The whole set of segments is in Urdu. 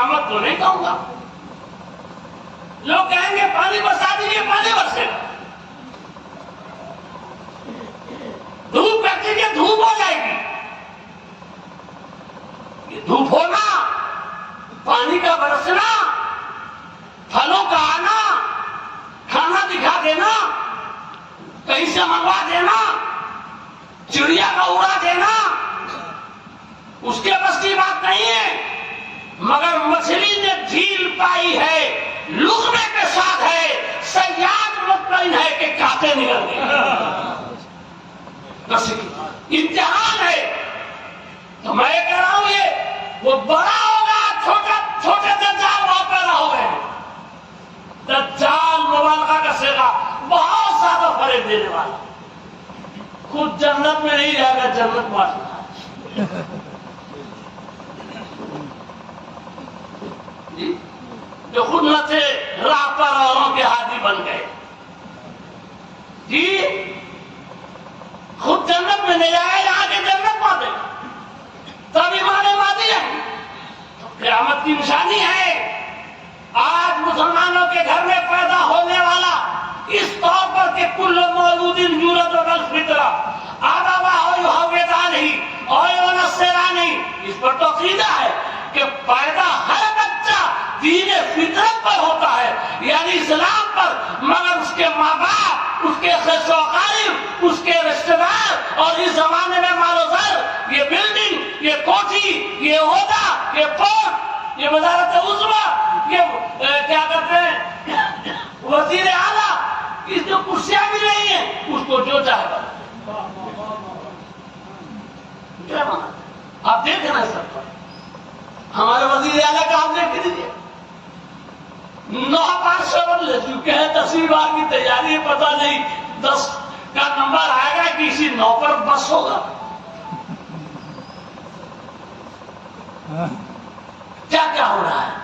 قیامت تو نہیں کہوں گا. لوگ کہیں گے پانی برسا دیجیے, پانی برسے گا. دھوپ کر دیجیے, دھوپ ہو جائے گی. یہ دھوپ ہونا, پانی کا برسنا, پھلوں کا آنا, کھانا دکھا دینا, کہیں سے منگوا دینا, چڑیا کا اڑا دینا, اس کے بس کی بات نہیں ہے. مگر مچھلی نے جھیل پائی ہے, لقمے کے ساتھ ہے, صیاد مطمئن ہے کہ کانٹے نکل گئے. بس امتحان ہے. تو میں کہہ رہا ہوں یہ وہ بڑا ہوگا, چھوٹے دجال وہاں پیدا ہو گئے. دجال مبالغہ کا صیغہ, بہت زیادہ فریب دینے والا, خود جنت میں نہیں جائے گا, جنت بانٹنا. جو خود نہ تھے راہ پر اوروں کے ہادی بن گئے. جی خود جنت میں نہیں جائے, یہاں کے جنت پاتے تب ایمان مادی ہے. قیامت کی نشانی ہے. آج مسلمانوں کے گھر میں پیدا ہونے والا اس طور پر کہ کل مولود یولد الفطرہ آباؤہ یہودانہ او نصرانہ, اس پر تو عقیدہ ہے کہ پیدا ہر بچہ دین فطرت پر ہوتا ہے, یعنی اسلام پر, مگر اس کے ماں باپ, اس کے خیش و اقارب, اس کے رشتہ دار, اور اس زمانے میں مال و زر, یہ بلڈنگ, یہ کوٹھی, یہ عہدہ, یہ پوسٹ, یہ وزارت عظمیٰ, یہ کیا کہتے ہیں وزیر اعلیٰ, اس جو کرسیاں بھی نہیں ہیں, اس کو جو چاہے گا. آپ دیکھ رہے ہیں سب پر, ہمارے وزیر اعلیٰ کا آپ دیکھ لیجیے, 9 500 بدلے چکے ہیں. 10ویں بار کی تیاری ہے, پتہ نہیں 10 کا نمبر آئے گا کہ اسی 9 پر بس ہوگا. کیا کیا ہو رہا ہے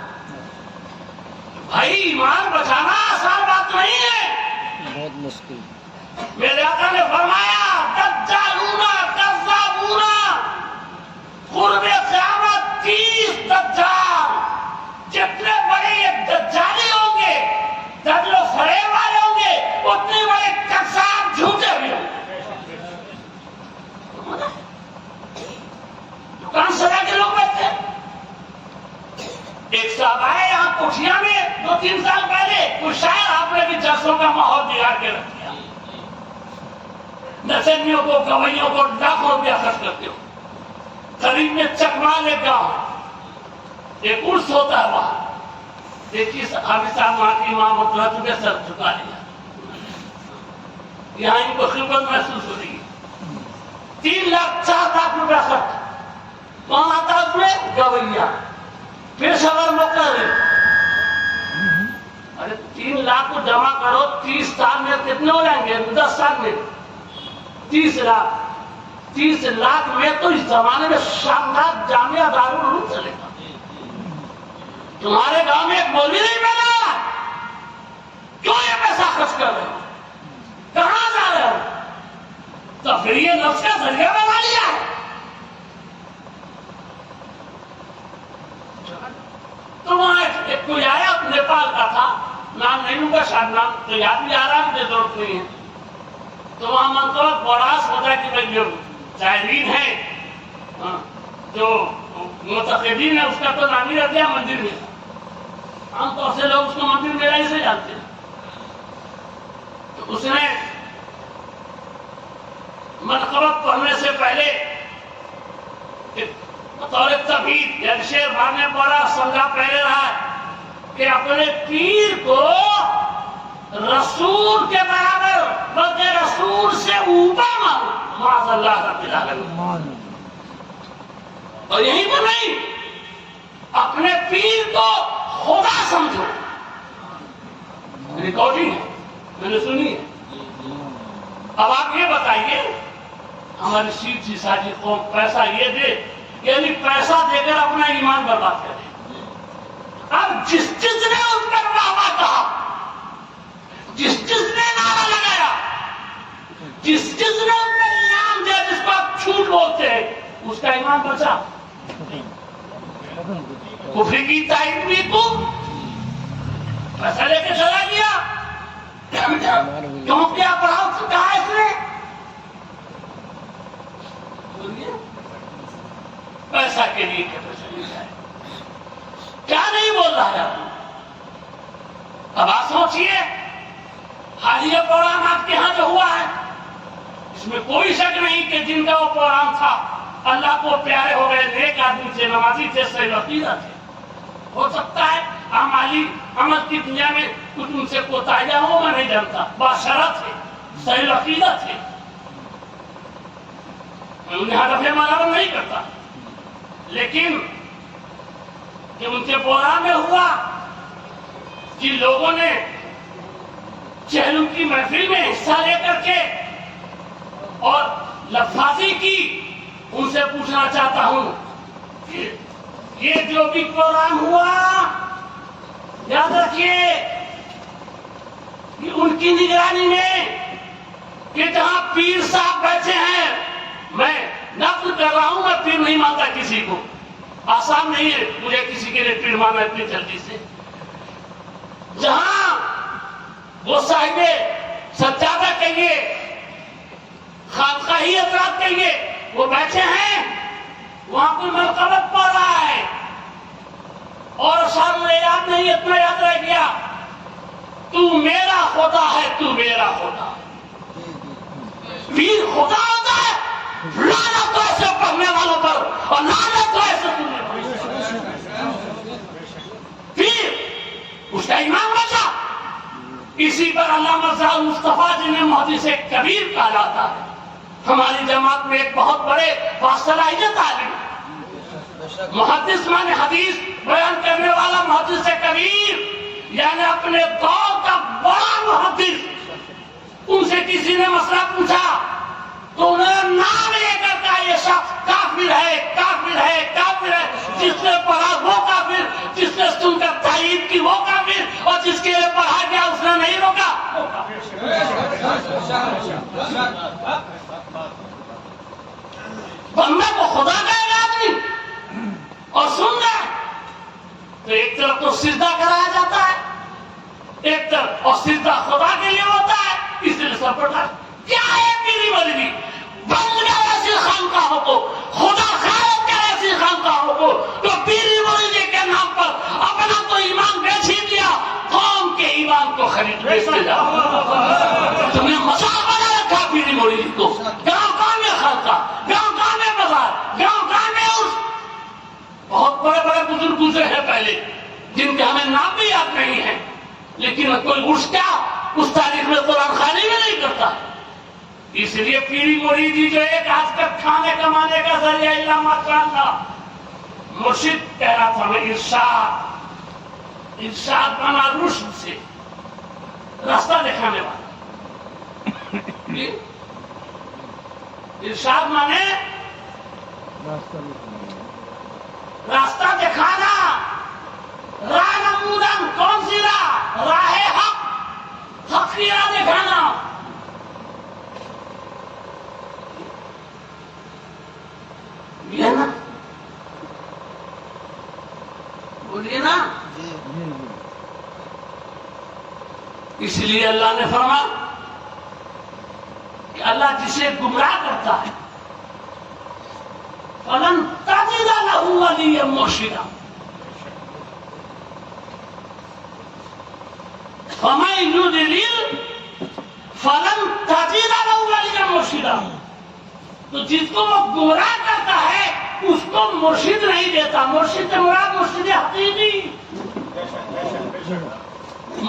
بھائی؟ ایمان بچانا آسان بات نہیں ہے, بہت مشکل. میرے آقا نے فرمایا دجالون کذابون, قرب قیامت 30 دجال, جتنے بڑے یہ دجالی ہوں گے, دجل و فریب والے ہوں گے, اتنے بڑے کذاب جھوٹے بھی ہوں گے. دکان سجا کے لوگ بیٹھتے ہیں. ایک صاحب آئے یہاں کوٹھیا میں 2-3 سال پہلے, کچھ شاید آپ نے بھی جلسوں کا ماحول بگاڑ کے رکھ دیا. نچنیوں کو, گویوں کو لاکھوں روپیہ خرچ کرتے ہو. قریب میں چکمال ایک گاؤں, ایک عرس ہوتا ہے وہاں. دیکھیے حافظ صاحب وہاں کی امام مطلع چکے, سر جھکا لیا. یہاں ان کو خلوت محسوس ہو رہی ہے. 3 لاکھ 4 لاکھ روپیہ خرچ. وہاں آتا اس میں گویا, پیشاور مقرر. ارے 3 لاکھ کو جمع کرو, 30 سال میں کتنے ہو جائیں گے؟ 10 سال میں 30 لاکھ. 30 لاکھ میں تو اس زمانے میں شاندار جامعہ دارالعلوم چلے گا. تمہارے گاؤں میں ایک مولوی نہیں بنا, کیوں یہ پیسہ خرچ کر رہے ہو؟ کہاں جا رہے ہو؟ تو پھر یہ نفس کا ذریعہ بنا لیا ہے. تو وہاں ایک کوئی آیا, نیپال کا تھا, نام نہیں لوں گا, شاید نام تو یاد بھی آ رہا ہے, مجھے ضرورت نہیں ہے. تو وہاں منتوب بڑاس ہوتا ہے کہ بھائی جو زائرین ہیں, جو متقدین ہیں, اس کا تو نام ہی رہتا ہے مندر میں. عام طور سے لوگ اس کو مندر میرا ہی سے جانتے ہیں. تو اس نے منقبت پڑھنے سے پہلے بطور تبعید, یعنی شیر مارنے پڑا, سنگا پہلے رہا کہ اپنے پیر کو رسول کے برابر بلکہ رسول سے اوپر مانو, معاذ اللہ رب العالمین. اور یہیں پر نہیں, اپنے پیر کو خدا سمجھو. ریکارڈنگ ہے, میں نے سنی ہے. اب آپ یہ بتائیے, ہماری سیدھی سادی قوم پیسہ یہ دے, یعنی پیسہ دے کر اپنا ایمان برباد کرے. اب جس نے اس پر واہ کہا, جس نے نعرہ لگایا, جس نے اس پر انعام دیا, جس کو آپ جھوٹ بولتے ہیں, اس کا ایمان بچا. کفر کی تائید بھی تو پیسہ لے کے چلا گیا. کیوں کیا پڑھا کہا اس نے؟ پیسہ کے لیے چلی جائے. کیا نہیں بول رہا ہے؟ اب آپ سوچئے حالیہ پروگرام آپ کے ہاں جو ہوا ہے اس میں کوئی شک نہیں کہ جن کا وہ پروگرام تھا اللہ کو پیارے ہو گئے, نیک آدمی تھے, نمازی تھے, صحیح عقیدہ تھے. ہو سکتا ہے اعمالی عمل کی دنیا میں کچھ ان سے کوتاہیاں ہو, میں نہیں جانتا. باشرت تھے, صحیح عقیدہ تھے, میں انہیں ہدف ملامت نہیں کرتا. لیکن کہ ان کے پروگرام میں ہوا کہ لوگوں نے چہلم کی محفل میں حصہ لے کر کے اور لفظی کی, ان سے پوچھنا چاہتا ہوں کہ یہ جو بھی پروگرام ہوا یاد رکھیے کہ ان کی نگرانی میں کہ جہاں پیر صاحب بیٹھے ہیں, میں نقل کر رہا ہوں, میں پیر نہیں مانتا کسی کو, آسان نہیں ہے مجھے کسی کے لیے پیر ماننا اتنی جلدی سے. جہاں وہ صاحب سجادہ کہیے, خانقاہی حضرات کہیے, وہ بیٹھے ہیں, وہاں کوئی مرقبت پڑ رہا ہے اور سامنے یاد نہیں, اتنا یاد رہ گیا, تو میرا خدا ہے, تو میرا خدا. پیر خدا ہوتا ہے, لعنت ہو ایسے پڑھنے والوں پر اور لعنت ہو ایسے سننے والوں پر. پیر اس کا ایمان بچا. اسی پر علامہ صاحب مصطفیٰ جنہیں محدث کبیر کہا جاتا ہے, ہماری جماعت میں ایک بہت بڑے باصلاحیت عالم, محدث مانے حدیث بیان کرنے والا محدث کبیر, یعنی اپنے دور کا بڑا محدث. ان سے کسی نے مسئلہ پوچھا تو انہیں نام لے کر کہا یہ شخص کافر ہے, کافر ہے, کافر ہے. جس نے پڑھا وہ کافر, جس نے سن کر تائید کی وہ کافر, اور جس کے لیے پڑھا گیا اس نے نہیں روکا وہ کافر. بندہ کو خدا کہے گا آدمی اور سن رہا ہے تو ایک طرف تو سجدہ کرایا جاتا ہے, ایک طرف, اور سجدہ خدا کے لیے ہوتا ہے, اس لیے سب پڑھتا ہے. کیا ہے پیری مولوی, بند کا ایسی خانقاہوں کو, خدا خیرت کا ایسی خانقاہوں کو, تو پیری مولوی کے نام پر اپنا تو ایمان بیچ ہی دیا, قوم کے ایمان کو خرید بیچتے جا. تم نے مذاق بنا رکھا پیری مولوی کو. گاؤں گاؤں میں خانقاہ, گاؤں گاؤں میں بازار, گاؤں گاؤں میں اس. بہت بڑے بڑے بزرگ گزرے ہیں پہلے جن کے ہمیں نام بھی یاد نہیں ہے, لیکن کوئی اس کا اس تاریخ میں قرآن خوانی میں نہیں کرتا. اس لیے پیری مریدی جو ایک آج تک کھانے کمانے کا ذریعہ اللہ ماشاءاللہ مرشد کہہ رہا تھا, میں ارشاد, ارشاد بنا رشد سے, راستہ دکھانے والا. ارشاد مانے راستہ دکھانا, راہ نمودن. کون سی راہ؟ راہ حق, حق کی راہ دکھانا. یہ نا بولیے نا. اس لیے اللہ نے فرمایا کہ اللہ جسے گمراہ کرتا ہے فَلَن تَجِدَ لَهُ وَلِيًّا مُرْشِدًا, فَمَن يُضْلِلْ فَلَن تَجِدَ لَهُ وَلِيًّا مُرْشِدًا. تو جس کو وہ گمراہ کرتا ہے اس کو مرشد نہیں دیتا. مرشد سے مراد مرشد حقیقی,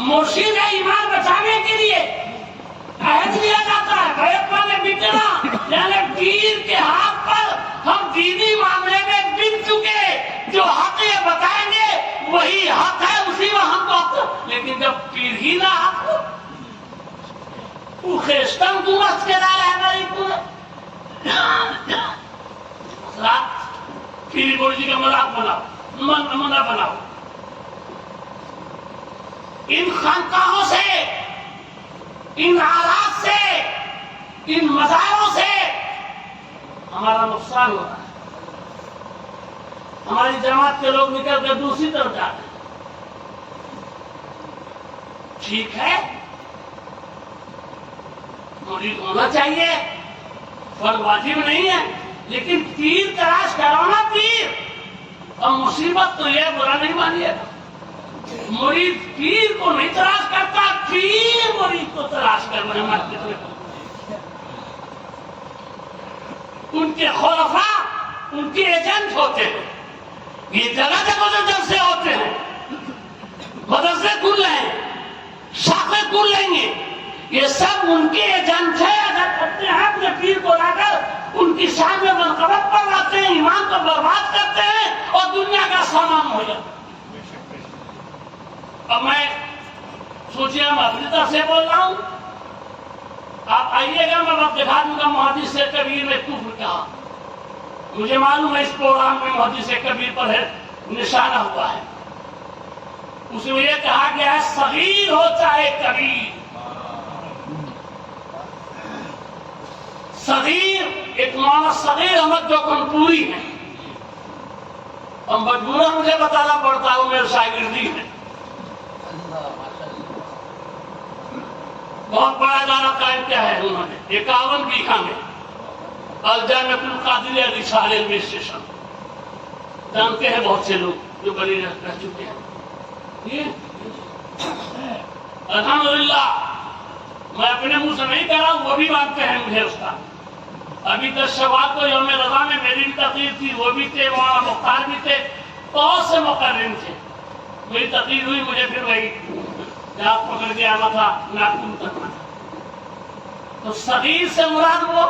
مرشد ہے ایمان بچانے کے لیے عہد لیا جاتا ہے. بیعت والے بکنا, یعنی پیر کے ہاتھ پر ہم دینی معاملے میں بک چکے, جو حق یہ بتائیں گے وہی حق ہے, اسی میں ہم کو. لیکن جب پیر ہی نہ حق ہو, وہ خیشتن دوست کے دار ہے ہماری پورے پیری مولوی کا مذاق بناؤ, نمونہ بناؤ. ان خانقاہوں سے, ان آلات سے, ان مزاروں سے ہمارا نقصان ہو رہا ہے. ہماری جماعت کے لوگ نکل کے دوسری طرف جاتے ہیں. ٹھیک ہے، مرید ہونا چاہیے، فرض واجب نہیں ہے، لیکن پیر تلاش کرو نا پیر. اور مصیبت تو یہ برا نہیں مانیے گا، مرید پیر کو نہیں تلاش کرتا، پیر مرید کو تلاش کر رہے ہیں. ان کے خلفاء ان کے ایجنٹ ہوتے ہیں. یہ جگہ جگہ جو جلسے ہوتے ہیں، مدرسے کھل رہے ہیں، شاخیں کھل لیں گے، یہ سب ان کے ایجنٹ ہیں. اگر کرتے ہیں اپنے پیر کو لا کر ان کی شان میں منقبت پر لاتے ہیں، ایمان کو برباد کرتے ہیں اور دنیا کا سامان ہو جاتا ہے. اب میں سوچیے میں اپنی طرف سے بول رہا ہوں، آپ آئیے گا میں وقت دکھا دوں گا محدث کبیر میں کفر کہا. مجھے معلوم ہے اس پروگرام میں محدث کبیر پر ہے نشانہ ہوا ہے. اس میں یہ کہا گیا ہے صغیر ہو چاہے کبیر. صغیر ایک معنی صغیر احمد جو کن پوری ہے، اور مجبوراً مجھے بتانا پڑتا ہے میرے شاگردی ہے. بہت بڑا ادارہ قائم کیا ہے انہوں نے 51 بیگھہ میں، الجامعۃ القادریہ رسالہ ایڈمنسٹریشن. جانتے ہیں بہت سے لوگ جو بڑی رہ چکے ہیں. الحمدللہ میں اپنے منہ سے نہیں کہہ رہا ہوں، وہ بھی مانتے ہیں مجھے اس کا. ابھی 10 شوال کو یوم رضا میں میری بھی تقریر تھی، وہ بھی تھے، مولانا مختار بھی تھے، بہت سے مقررین تھے. میری تقریر ہوئی، مجھے پھر وہی ہاتھ پکڑ کے آنا تھا، ناخن کرنا. تو صغیر سے مراد وہ،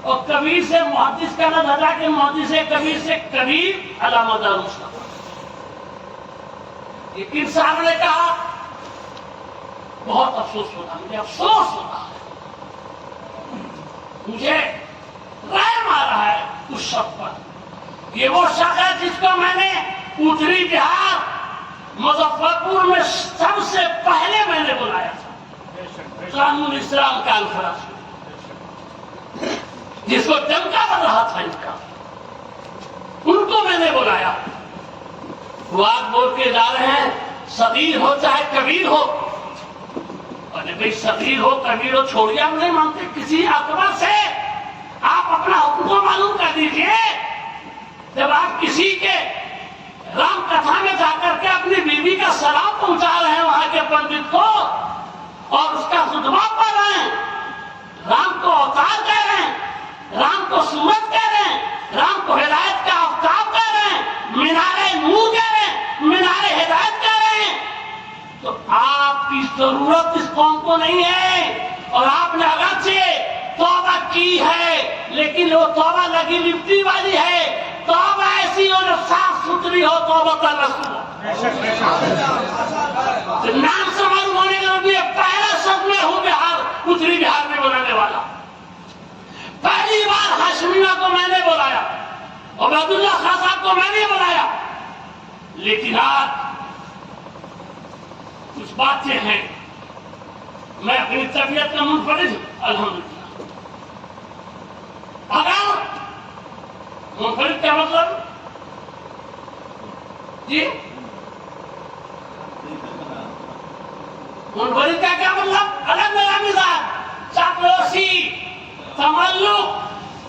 اور کبیر سے محدث کا لفظ ہٹا کے محدث کبیر سے کبیر علامہ دار مصطفیٰ. لیکن صاحب نے کہا بہت افسوس ہوتا، مجھے افسوس ہوتا ہے، مجھے رحم آ رہا ہے اس شخص پر. یہ وہ شخص ہے جس کو میں نے اتری بہار مظفر پور میں سب سے پہلے میں نے بلایا تھا قانون اسلام کانفرنس میں، جس کو ڈنکا بن رہا تھا ان کا، ان کو میں نے بلایا. وہ آج بول کے جا رہے ہیں صغیر ہو چاہے کبیر ہو. ارے بھائی صغیر ہو کبیر ہو چھوڑیے، ہم نہیں مانتے. کسی اکبر سے آپ اپنا حکم کو معلوم کر دیجیے. جب آپ کسی کے رام کتھا میں جا کر کے اپنی بیوی کا سلام پہنچا رہے ہیں وہاں کے پنڈت کو، اور اس کا خطبہ پڑھ رہے ہیں، رام کو اوتار کہہ رہے ہیں، رام کو سورج کہہ رہے ہیں، رام کو ہدایت کا آفتاب کہہ رہے ہیں، مینار نور کہہ رہے ہیں، مینار ہدایت کہہ رہے ہیں، تو آپ کی ضرورت اس قوم کو نہیں ہے. اور آپ نے اگرچہ توبہ کی ہے، لیکن وہ توبہ لگی لپٹی والی ہے. توبہ ایسی ہو جو صاف ستھری ہو، توبہ رسول نام سے معلوم ہونے کے لیے پہلا شخص میں ہوں بہار اتری بہار میں بلانے والا. پہلی بار ہاشمیہ کو میں نے بلایا، عبید اللہ خان صاحب کو میں نے بلایا. لیکن آج کچھ باتیں ہیں، میں اپنی طبیعت کا منفرد ہوں الحمدللہ. اگر منفرد کا مطلب جی منفرد کا کیا مطلب؟ الگ میرا مزاج، چاپلوسی، تملق،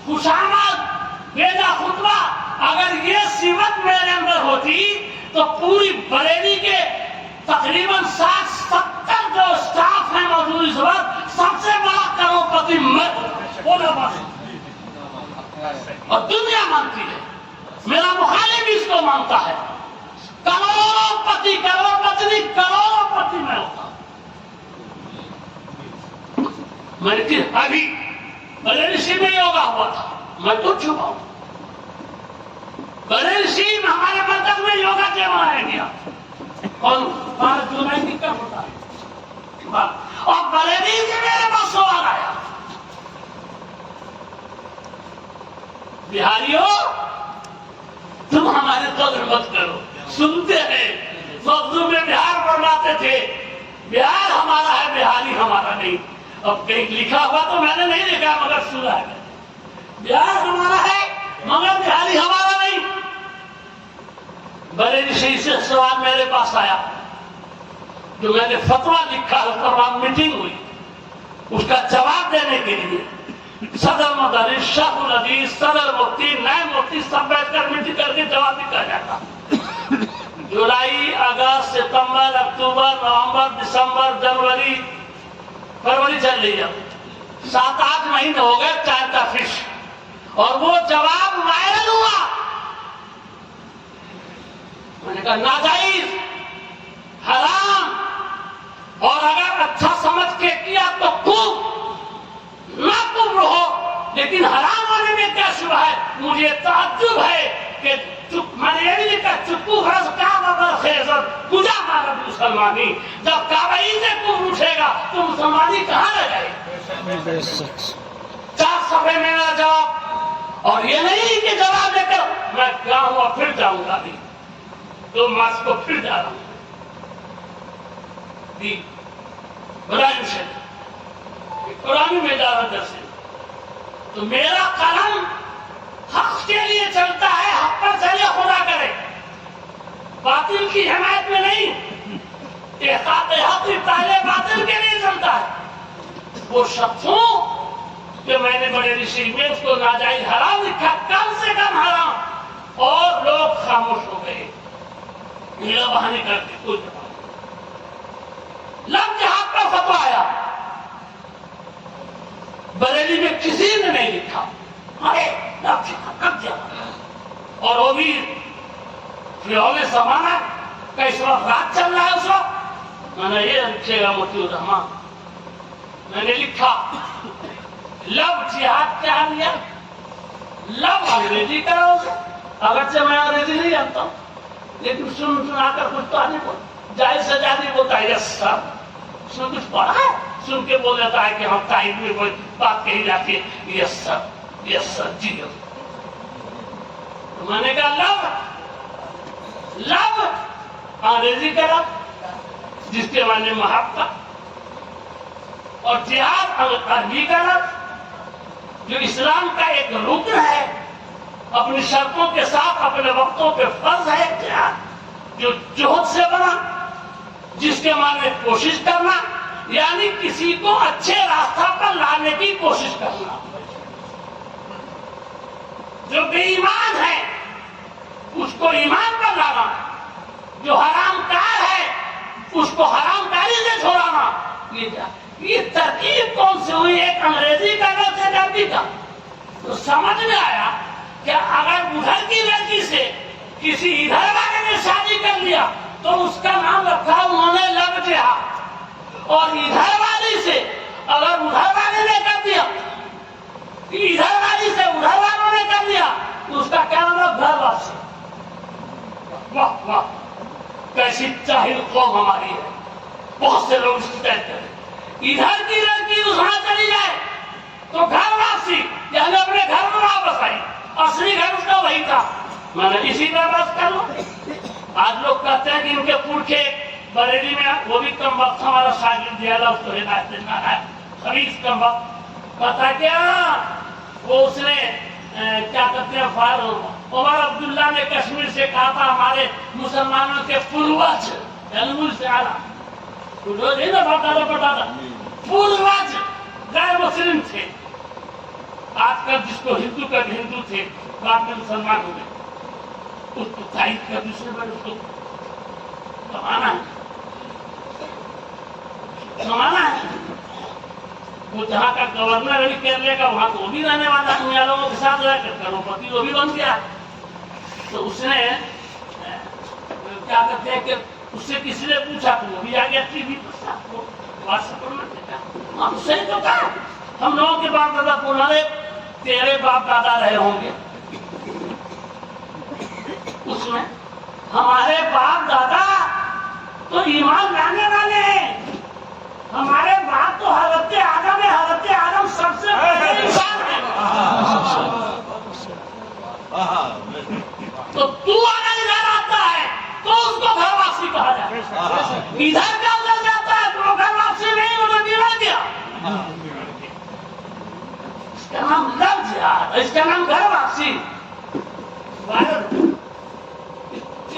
خوشامد، بیجا خطبہ، اگر یہ صفت میرے اندر ہوتی تو پوری بریلی کے تقریباً 60-70 جو اسٹاف ہیں موجود اس وقت، سب سے بڑا کروڑپتی میں ہوں. اور دنیا مانتی ہے، میرا مخالف بھی اس کو مانتا ہے. کروڑپتی میں ہوتا. میں نے ابھی بریلی میں یوگا ہوا تھا، میں تو چھپا ہوں. بریلی میں ہمارے مرکز میں یوگا ڈے منایا گیا، اور 5 جولائی کی کب ہوتا ہے، اور بریلی سے میرے پاس سوال آیا، بہاریوں تم ہمارے قدر مت کرو. سنتے ہیں موضوع میں بہار فرماتے تھے، بہار ہمارا ہے، بہاری ہمارا نہیں. اب کہیں لکھا ہوا تو میں نے نہیں لکھا، مگر سنا ہے بہار ہمارا ہے مگر بہاری ہمارا نہیں. بریلی شہید سے سوال میرے پاس آیا جو میں نے فتویٰ لکھا ہے، تمام میٹنگ ہوئی، اس کا جواب دینے کے لیے صدر مدرس، شیخ الحدیث، صدر مفتی، نائب مفتی سب بیٹھ کر میٹنگ کر کے جواب لکھا جاتا۔ جولائی، اگست، ستمبر، اکتوبر، نومبر، دسمبر، جنوری، فروری چل رہی ہے، 7-8 مہینے ہو گئے ٹائم کا فش، اور وہ جواب وائرل ہوا۔ میں نے کہا ناجائز، حرام، اور اگر اچھا سمجھ کے کیا تو خوب، نہ کفر ہو، لیکن حرام ہونے میں کیا شبہ ہے؟ مجھے تعجب ہے کہ میں نے یہ لکھا چپو فرض کعبہ بر خیزت کجا مارد مسلمانی، جب کعبہی سے کفر اٹھے گا تو مسلمانی کہاں رہ جائے؟ 4 صفحے میں میرا جواب، اور یہ نہیں کہ جواب لے کر میں کیا ہوا پھر جاؤں گا، 2 مارچ کو پھر جا رہا ہوں براہم سے قرآن میں جا رہا جیسے، تو میرا قلم حق کے لیے چلتا ہے، حق پر چلے خدا کرے، باطل کی حمایت میں نہیں، احقاق حق پہلے باطل کے لیے چلتا ہے۔ وہ شخص ہوں کہ میں نے بڑے رشی میں اس کو ناجائز حرام لکھا، کم سے کم حرام، اور لوگ خاموش ہو گئے، میرا بہانے کرتے کوئی جواب۔ لب جہاد کا فتویٰ آیا، بریلی میں کسی نے نہیں لکھا، ارے لب جہاد کب جہاد، اور وہ بھی فیول زمانہ کا اس وقت رات چل رہا ہے، اس وقت میں نے یہ لکھے گا مفتی الرحمان، میں نے لکھا لب جہاد کیا لیا، لب انگریزی کا لفظ ہے، اگرچہ میں انگریزی نہیں جانتا ہوں، لیکن سنا کر کچھ تو آنے کو جائز سے زیادہ بولتا ہے، یس سر، اس نے کچھ پڑھا ہے، سن کے بول دیتا ہے کہ ہم تائید میں کوئی بات کہی جاتی ہے، یس سر، یس سر، جی۔ تو میں نے کہا لب انگریزی کا لفظ جس کے معنی محبت، اور جہاد عربی کا لفظ جو اسلام کا ایک رکن ہے، اپنی شرطوں کے ساتھ اپنے وقتوں پہ فرض ہے جہاد، جو جہد سے بنا، جس کے معنی کوشش کرنا، یعنی کسی کو اچھے راستہ پر لانے کی کوشش کرنا۔ جو بے ایمان ہے اس کو ایمان پر لانا، جو حرام کار ہے اس کو حرام کاری سے چھوڑانا، یہ ترکیب کون سی ہوئی؟ ایک انگریزی کا لفظ ہے عربی کا۔ تو سمجھ میں آیا کہ اگر ادھر کی لڑکی سے کسی ادھر والے نے شادی کر لیا تو اس کا نام رکھا انہوں نے لب جہاد، اور ادھر والی سے اگر ادھر والے نے کر دیا، ادھر والی سے ادھر والوں نے کر دیا تو اس کا کیا نام ہے؟ گھر واسی۔ واہ واہ، کیسی جاہل قوم ہماری ہے، بہت سے لوگ شکایت کریں، ادھر کی لڑکی ادھر چلی جائے تو گھر واسی، یعنی اپنے گھر میں واپس آئی، اصلی گھر اس کا وہی تھا۔ میں نے اسی طرح بات کر لوں، آج لوگ کہتے ہیں کہ ان کے پورکھے بریلی میں، وہ بھی کم وقت ہمارا شاگرد دیا اس کو ہدایت دینا ہے، خبیث کم وقت، پتا کیا وہ اس نے کیا کہتے ہیں عمر عبداللہ نے کشمیر سے کہا تھا ہمارے مسلمانوں کے پوروج، علم سے آنا پوروج ہی نا بتانا پڑتا تھا، پوروج غیر مسلم تھے، آج کل جس کو ہندو کا ہندو تھے بعد میں مسلمان ہو گئے، اس کو تائید کا دوسرے بار اس کو کمانا ہے۔ وہ جہاں کا گورنر ابھی کیرلے کا وہاں تو وہ بھی رہنے والا ہے، لوگوں کے ساتھ رہ کر کروڑپتی وہ بھی بن گیا۔ تو اس نے کیا کہتے ہیں کہ اس سے کسی نے پوچھا تو وہ بھی آ گیا ٹی وی پر، واٹس ایپ پر دیکھا، ہم سے تو کہا ہم لوگوں کے باپ دادا پرانے تیرے باپ دادا رہے ہوں گے، اس میں ہمارے باپ دادا تو ایمان لانے والے ہیں، ہمارے باپ تو حضرت آدم ہے، حضرت آدم سب سے پہلے انسان ہے، تو اگر ادھر آتا ہے تو اس کو گھر واپسی کہا جائے، ادھر کا ادھر جاتا ہے تو گھر واپسی نہیں، انہوں نے دلا دیا، اس کا نام لفظ ہے، اس کا نام گھر واپسی۔